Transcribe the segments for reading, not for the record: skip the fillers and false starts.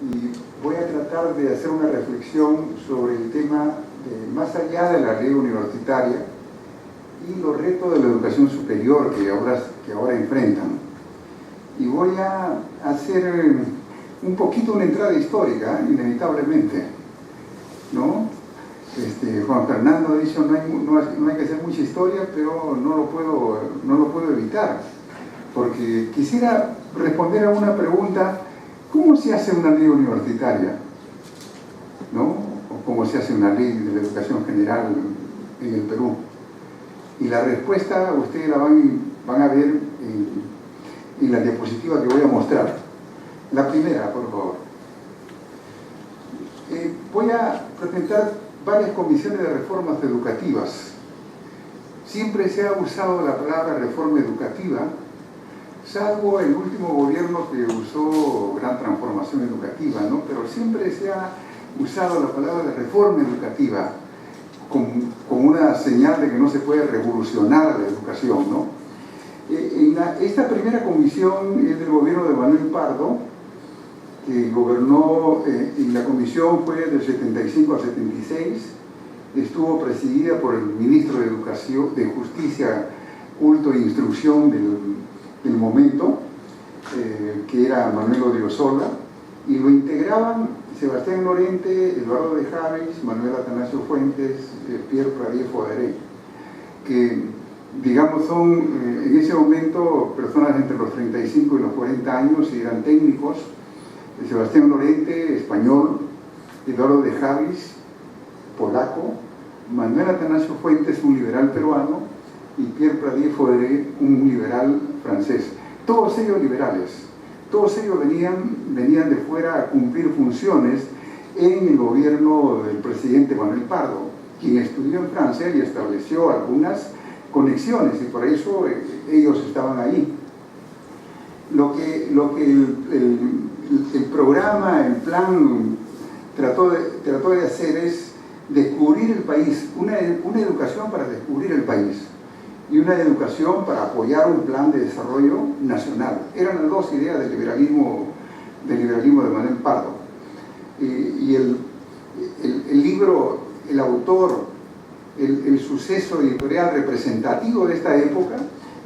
y voy a tratar de hacer una reflexión sobre el tema más allá de la ley universitaria y los retos de la educación superior que ahora enfrentan. Y voy a hacer un poquito una entrada histórica, inevitablemente, ¿no? Juan Fernando ha dicho no hay que hacer mucha historia, pero no lo puedo evitar, porque quisiera responder a una pregunta: ¿cómo se hace una ley universitaria? ¿No? ¿O cómo se hace una ley de la educación general en el Perú? Y la respuesta ustedes la van a ver en la diapositiva que voy a mostrar. La primera, por favor. Voy a presentar varias comisiones de reformas educativas. Siempre se ha usado la palabra reforma educativa, salvo el último gobierno que usó gran transformación educativa, ¿no? Pero siempre se ha usado la palabra reforma educativa como una señal de que no se puede revolucionar la educación, ¿no? Esta primera comisión es del gobierno de Manuel Pardo, que gobernó, y la comisión fue del 75 al 76, estuvo presidida por el ministro de Educación, de Justicia, Culto e Instrucción del momento, que era Manuel Odriozola, y lo integraban Sebastián Lorente, Eduardo de Javis, Manuel Atanasio Fuentes, Pierre Pradier Foderé, que digamos son en ese momento personas entre los 35 y los 40 años y eran técnicos. Sebastián Lorente, español; Eduardo de Javis, polaco; Manuel Atanasio Fuentes, un liberal peruano; y Pierre Pradier Foderé, un liberal francés. Todos ellos liberales, todos ellos venían de fuera a cumplir funciones en el gobierno del presidente Manuel Pardo, quien estudió en Francia y estableció algunas conexiones, y por eso ellos estaban ahí. Lo que el programa, el plan trató de hacer es descubrir el país, una educación para descubrir el país y una educación para apoyar un plan de desarrollo nacional. Eran las dos ideas del liberalismo de Manuel Pardo. Y el libro, el autor, el suceso editorial representativo de esta época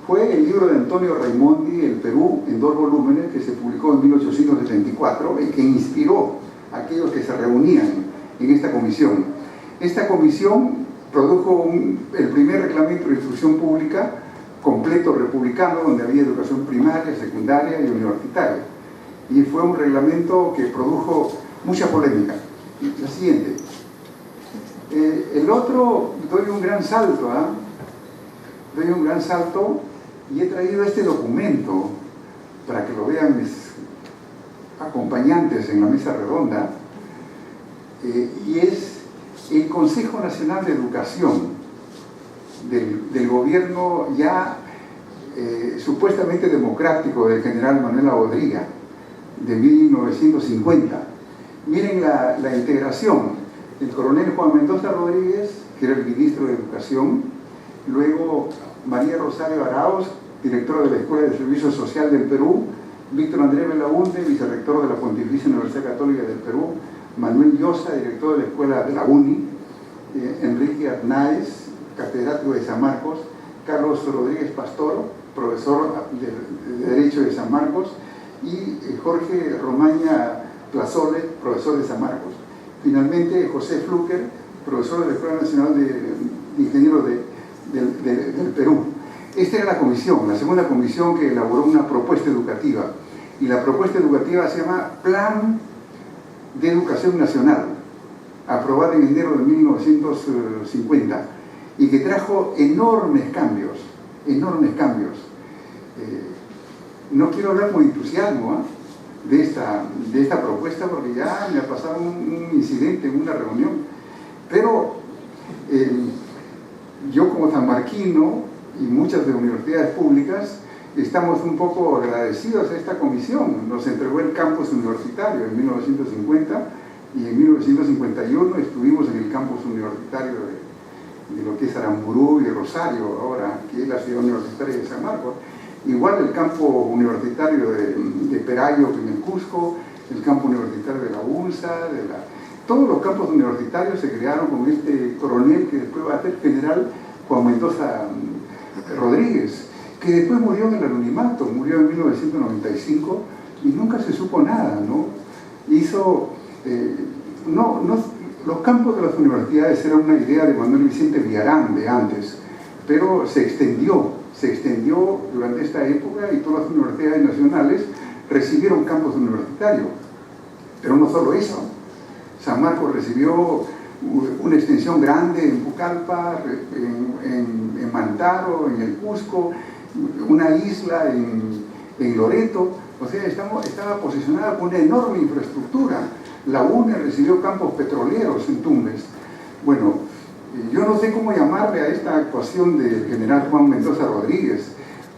fue el libro de Antonio Raimondi, El Perú, en 2 volúmenes, que se publicó en 1874 y que inspiró a aquellos que se reunían en esta comisión. Esta comisión produjo el primer reglamento de instrucción pública completo republicano, donde había educación primaria, secundaria y universitaria. Y fue un reglamento que produjo mucha polémica. La siguiente. El otro, doy un gran salto, doy un gran salto, y he traído este documento para que lo vean mis acompañantes en la mesa redonda, y es el Consejo Nacional de Educación del gobierno ya supuestamente democrático del general Manuel Aodriga, de 1950. Miren la integración: el coronel Juan Mendoza Rodríguez, que era el ministro de Educación; luego María Rosario Arauz, directora de la Escuela de Servicio Social del Perú; Víctor Andrés Belaunde, vicerrector de la Pontificia Universidad Católica del Perú; Manuel Llosa, director de la Escuela de la UNI; Enrique Arnáez, catedrático de San Marcos; Carlos Rodríguez Pastor, profesor de Derecho de San Marcos; y Jorge Romaña Plazole, profesor de San Marcos. Finalmente, José Fluker, profesor de la Escuela Nacional de Ingenieros del Perú. Esta era la comisión, la segunda comisión, que elaboró una propuesta educativa. Y la propuesta educativa se llama Plan de Educación Nacional, aprobada en enero de 1950, y que trajo enormes cambios, enormes cambios. No quiero hablar con entusiasmo de esta propuesta, porque ya me ha pasado un incidente en una reunión, pero yo, como sanmarquino y muchas de universidades públicas, estamos un poco agradecidos a esta comisión. Nos entregó el campus universitario en 1950, y en 1951 estuvimos en el campus universitario de lo que es Aramburú y Rosario ahora, que es la ciudad universitaria de San Marcos. Igual el campo universitario de Perayo en el Cusco, el campo universitario de la UNSA, todos los campos universitarios se crearon con este coronel que después va a ser general, Juan Mendoza Rodríguez, que después murió en el anonimato, murió en 1995 y nunca se supo nada, ¿no? Los campos de las universidades eran una idea de Manuel Vicente Villarán de antes, pero se extendió durante esta época y todas las universidades nacionales recibieron campos universitarios. Pero no solo eso, San Marcos recibió una extensión grande en Pucallpa, en Mantaro, en el Cusco, una isla en Loreto. O sea, estaba posicionada con una enorme infraestructura. La UNE recibió campos petroleros en Tumbes. Bueno, yo no sé cómo llamarle a esta actuación del general Juan Mendoza Rodríguez,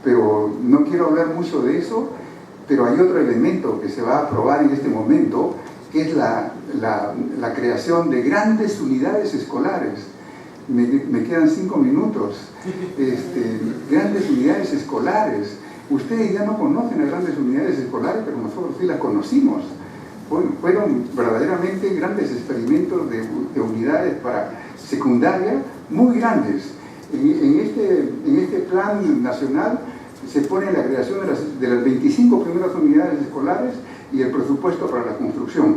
pero no quiero hablar mucho de eso. Pero hay otro elemento que se va a aprobar en este momento, que es la creación de grandes unidades escolares. Me quedan 5 minutos. Grandes unidades escolares. Ustedes ya no conocen las grandes unidades escolares, pero nosotros sí las conocimos. Fueron verdaderamente grandes experimentos de unidades para secundaria muy grandes. En este plan nacional se pone la creación de las 25 primeras unidades escolares y el presupuesto para la construcción.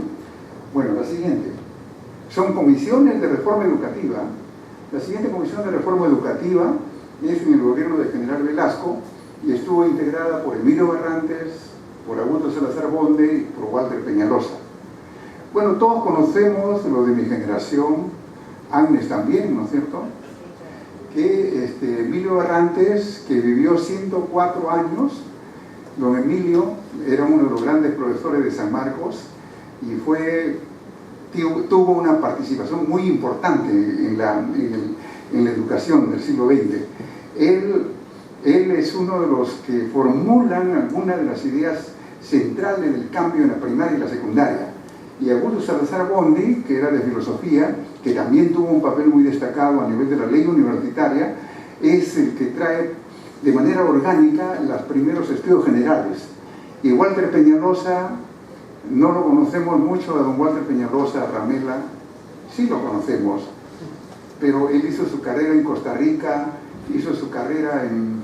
Bueno, la siguiente. Son comisiones de reforma educativa. La siguiente comisión de reforma educativa es en el gobierno del general Velasco y estuvo integrada por Emilio Barrantes, por Augusto Salazar Bonde y por Walter Peñalosa. Bueno, todos conocemos lo de mi generación, Agnes también, ¿no es cierto?, que Emilio Barrantes, que vivió 104 años, don Emilio era uno de los grandes profesores de San Marcos y tuvo una participación muy importante en la educación del siglo XX. Él es uno de los que formulan algunas de las ideas centrales del cambio en la primaria y la secundaria. Y Augusto Salazar Bonde, que era de filosofía, que también tuvo un papel muy destacado a nivel de la ley universitaria, es el que trae de manera orgánica los primeros estudios generales. Y Walter Peñalosa, no lo conocemos mucho a don Walter Peñalosa Ramela, sí lo conocemos, pero él hizo su carrera en Costa Rica, hizo su carrera en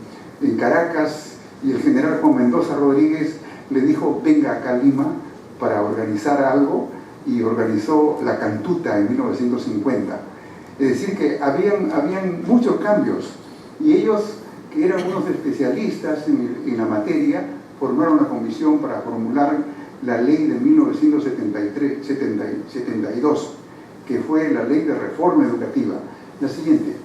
Caracas, y el general Juan Mendoza Rodríguez le dijo, venga acá a Lima para organizar algo, y organizó la Cantuta en 1950. Es decir, que habían muchos cambios, y ellos, que eran unos especialistas en la materia, formaron una comisión para formular la ley de 1972, que fue la ley de reforma educativa. La siguiente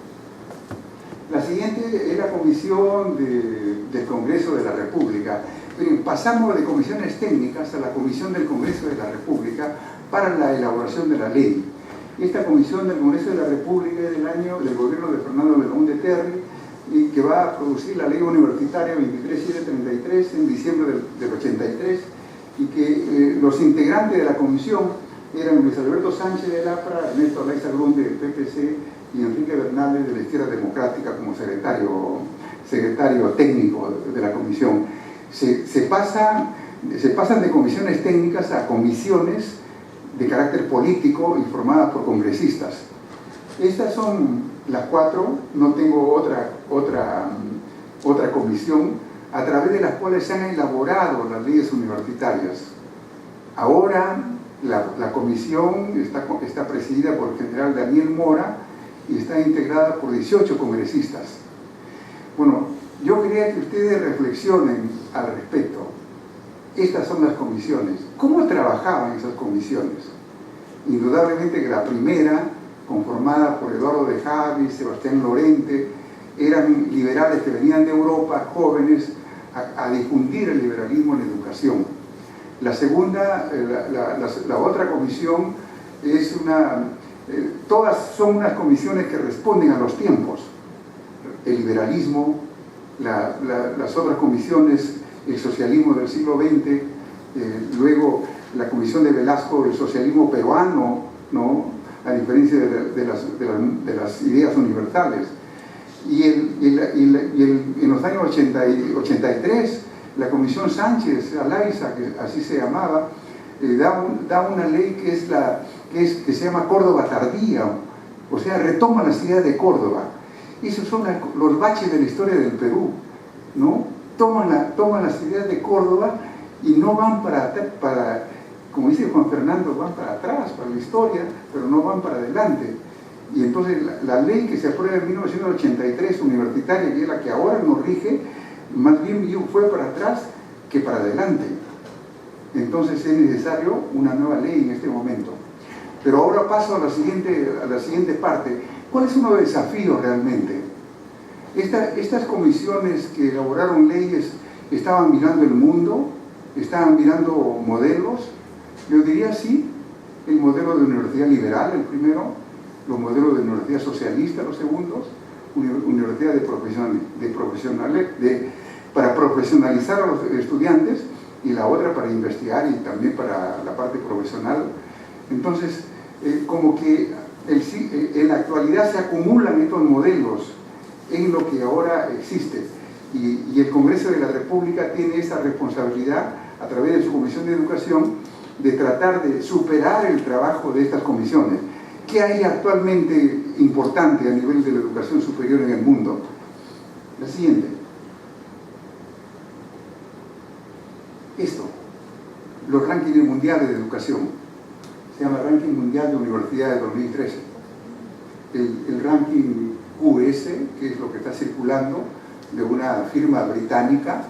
es la comisión del Congreso de la República. Pasamos de comisiones técnicas a la comisión del Congreso de la República para la elaboración de la ley. Esta comisión del Congreso de la República es del gobierno de Fernando León de Terry, y que va a producir la ley universitaria 23733 en diciembre del 83, y que los integrantes de la comisión eran Luis Alberto Sánchez de Lapra, Ernesto Alaiza Grunde del PPC y Enrique Bernales de la Izquierda Democrática como secretario técnico de la comisión. Se pasan de comisiones técnicas a comisiones de carácter político y formadas por congresistas. Estas son las 4, no tengo otra comisión, a través de las cuales se han elaborado las leyes universitarias. Ahora la comisión está presidida por el general Daniel Mora y está integrada por 18 congresistas. Bueno, yo quería que ustedes reflexionen al respecto. Estas son las comisiones. ¿Cómo trabajaban esas comisiones? Indudablemente que la primera, conformada por Eduardo de Javi, Sebastián Lorente, eran liberales que venían de Europa, jóvenes, a difundir el liberalismo en educación. La segunda, la otra comisión, todas son unas comisiones que responden a los tiempos. El liberalismo, las otras comisiones, el socialismo del siglo XX, luego la comisión de Velasco, el socialismo peruano, ¿no?, a diferencia de las ideas universales. Y en los años 83, la comisión Sánchez Alaiza, que así se llamaba, da una ley que se llama Córdoba tardía, o sea, retoma las ideas de Córdoba. Esos son los baches de la historia del Perú, ¿no? Toman las ideas de Córdoba y no van para, como dice Juan Fernando, van para atrás, para la historia, pero no van para adelante. Y entonces la ley que se aprueba en 1983, universitaria, que es la que ahora nos rige, más bien fue para atrás que para adelante. Entonces es necesario una nueva ley en este momento. Pero ahora paso a la siguiente parte. ¿Cuál es uno de los desafíos realmente? Estas comisiones que elaboraron leyes estaban mirando el mundo, estaban mirando modelos. Yo diría sí, el modelo de universidad liberal, el primero, los modelos de universidad socialista, los segundos, universidad para profesionalizar a los estudiantes, y la otra para investigar y también para la parte profesional. Entonces, como que en la actualidad se acumulan estos modelos en lo que ahora existe, y el Congreso de la República tiene esa responsabilidad a través de su Comisión de Educación de tratar de superar el trabajo de estas comisiones. ¿Qué hay actualmente importante a nivel de la educación superior en el mundo? La siguiente. Esto, los rankings mundiales de educación. Se llama Ranking Mundial de Universidades 2013. El ranking QS, que es lo que está circulando, de una firma británica.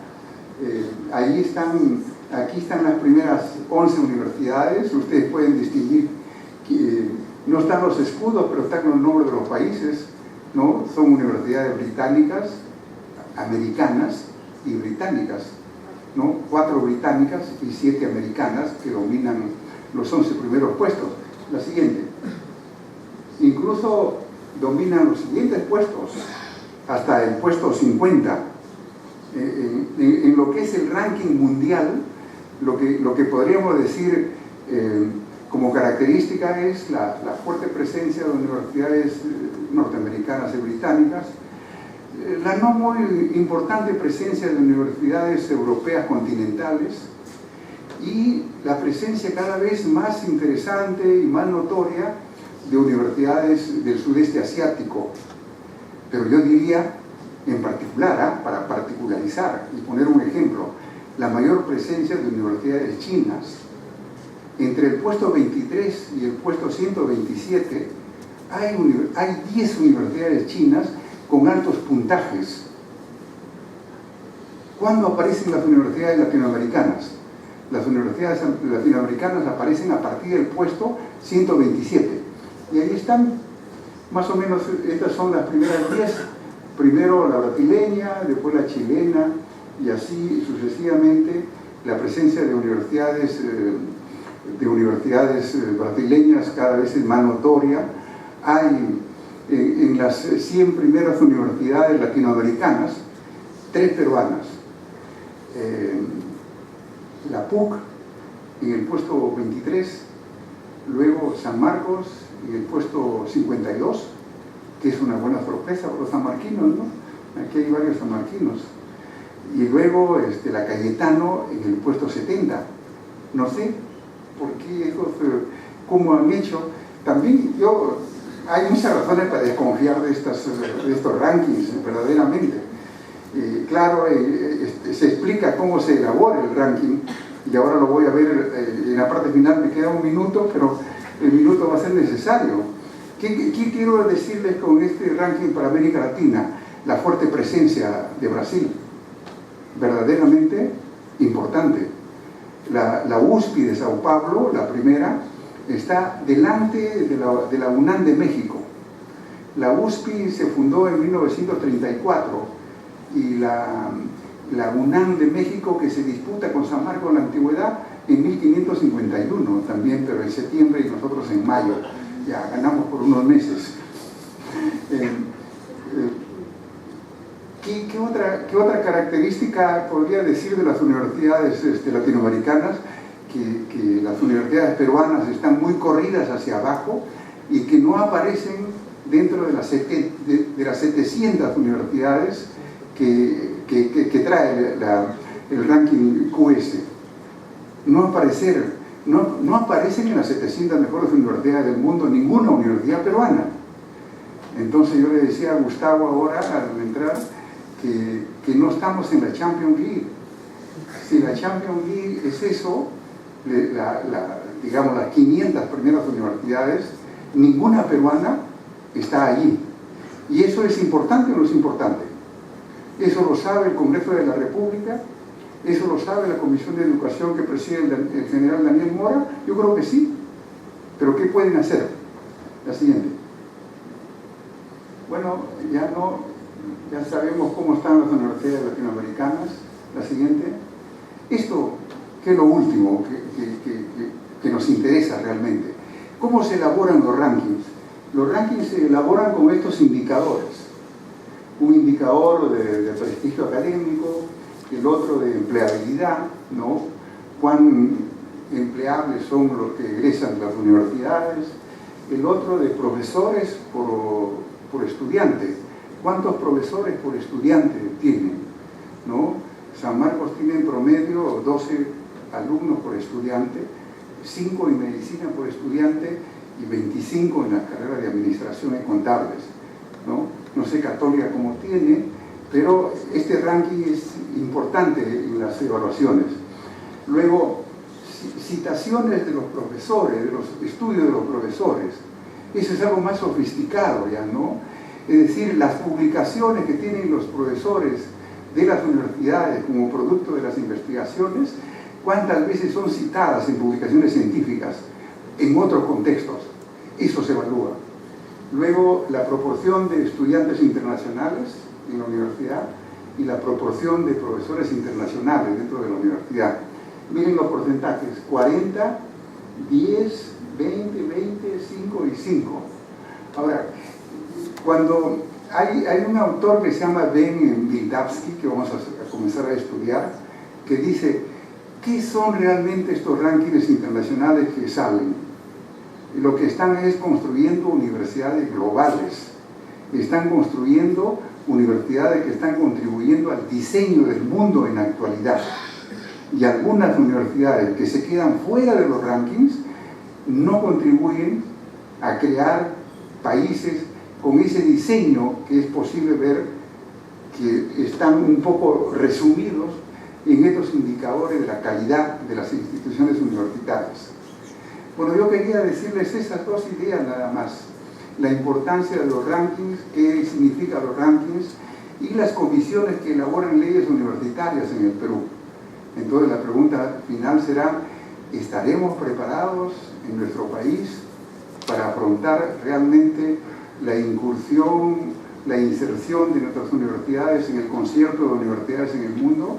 Aquí están las primeras 11 universidades. Ustedes pueden distinguir que no están los escudos, pero están los nombres de los países, ¿no? Son universidades británicas, americanas y británicas, ¿no? 4 británicas y 7 americanas que dominan los 11 primeros puestos. La siguiente. Incluso dominan los siguientes puestos, hasta el puesto 50. En lo que es el ranking mundial, lo que podríamos decir como característica es la fuerte presencia de universidades norteamericanas y británicas, la no muy importante presencia de universidades europeas continentales y la presencia cada vez más interesante y más notoria de universidades del sudeste asiático. Pero yo diría, en particular, para particularizar y poner un ejemplo, la mayor presencia de universidades chinas. Entre el puesto 23 y el puesto 127 hay 10 universidades chinas con altos puntajes. ¿Cuándo aparecen las universidades latinoamericanas? Las universidades latinoamericanas aparecen a partir del puesto 127. Y ahí están, más o menos, estas son las primeras 10. Primero la brasileña, después la chilena, y así sucesivamente la presencia de universidades brasileñas cada vez es más notoria. Hay en las 100 primeras universidades latinoamericanas, 3 peruanas. La PUC en el puesto 23, luego San Marcos en el puesto 52, que es una buena sorpresa para los sanmarquinos, ¿no? Aquí hay varios sanmarquinos. Y luego la Cayetano en el puesto 70. No sé por qué, cómo han hecho. También hay muchas razones para desconfiar de estos rankings, verdaderamente. Claro, se explica cómo se elabora el ranking, y ahora lo voy a ver en la parte final. Me queda un minuto, pero el minuto va a ser necesario. ¿Qué quiero decirles con este ranking para América Latina? La fuerte presencia de Brasil, verdaderamente importante. La USP de Sao Paulo, la primera, está delante de la UNAM de México. La USP se fundó en 1934 y la UNAM de México, que se disputa con San Marcos en la antigüedad, en 1551 también, pero en septiembre y nosotros en mayo. Ya ganamos por unos meses. ¿Qué otra característica podría decir de las universidades latinoamericanas? Que las universidades peruanas están muy corridas hacia abajo y que no aparecen dentro de las 700 universidades que trae el ranking QS. No aparecer no aparecen en las 700 mejores universidades del mundo, ninguna universidad peruana. Entonces yo le decía a Gustavo ahora, al entrar, que no estamos en la Champions League. Si la Champions League es eso, digamos las 500 primeras universidades, ninguna peruana está allí. ¿Y eso es importante o no es importante? Eso lo sabe el Congreso de la República, eso lo sabe la Comisión de Educación que preside el general Daniel Mora. Yo creo que sí, pero ¿qué pueden hacer? La siguiente. Bueno, ya sabemos cómo están las universidades latinoamericanas. La siguiente. Esto, que es lo último que nos interesa realmente. ¿Cómo se elaboran los rankings? Los rankings se elaboran con estos indicadores. Un indicador de prestigio académico, el otro de empleabilidad, ¿no? Cuán empleables son los que egresan de las universidades, el otro de profesores por estudiante. ¿Cuántos profesores por estudiante tienen? ¿No? San Marcos tiene en promedio 12 alumnos por estudiante, 5 en medicina por estudiante y 25 en la carrera de administración y contables, no sé Católica cómo tiene, pero este ranking es importante en las evaluaciones. Luego, citaciones de los profesores, de los estudios de los profesores. Eso es algo más sofisticado ya, ¿no? Es decir, las publicaciones que tienen los profesores de las universidades como producto de las investigaciones, cuántas veces son citadas en publicaciones científicas en otros contextos. Eso se evalúa. Luego, la proporción de estudiantes internacionales en la universidad y la proporción de profesores internacionales dentro de la universidad. Miren los porcentajes: 40, 10, 20, 20, 5 y 5. Ahora, cuando hay un autor que se llama Ben Bildavsky, que vamos a comenzar a estudiar, que dice, ¿qué son realmente estos rankings internacionales que salen? Lo que están es construyendo universidades globales, están construyendo universidades que están contribuyendo al diseño del mundo en la actualidad. Y algunas universidades que se quedan fuera de los rankings no contribuyen a crear países con ese diseño que es posible ver que están un poco resumidos en estos indicadores de la calidad de las instituciones universitarias. Bueno, yo quería decirles esas dos ideas nada más. La importancia de los rankings, qué significan los rankings y las comisiones que elaboran leyes universitarias en el Perú. Entonces la pregunta final será, ¿estaremos preparados en nuestro país para afrontar realmente la incursión, la inserción de nuestras universidades en el concierto de universidades en el mundo?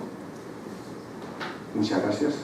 Muchas gracias.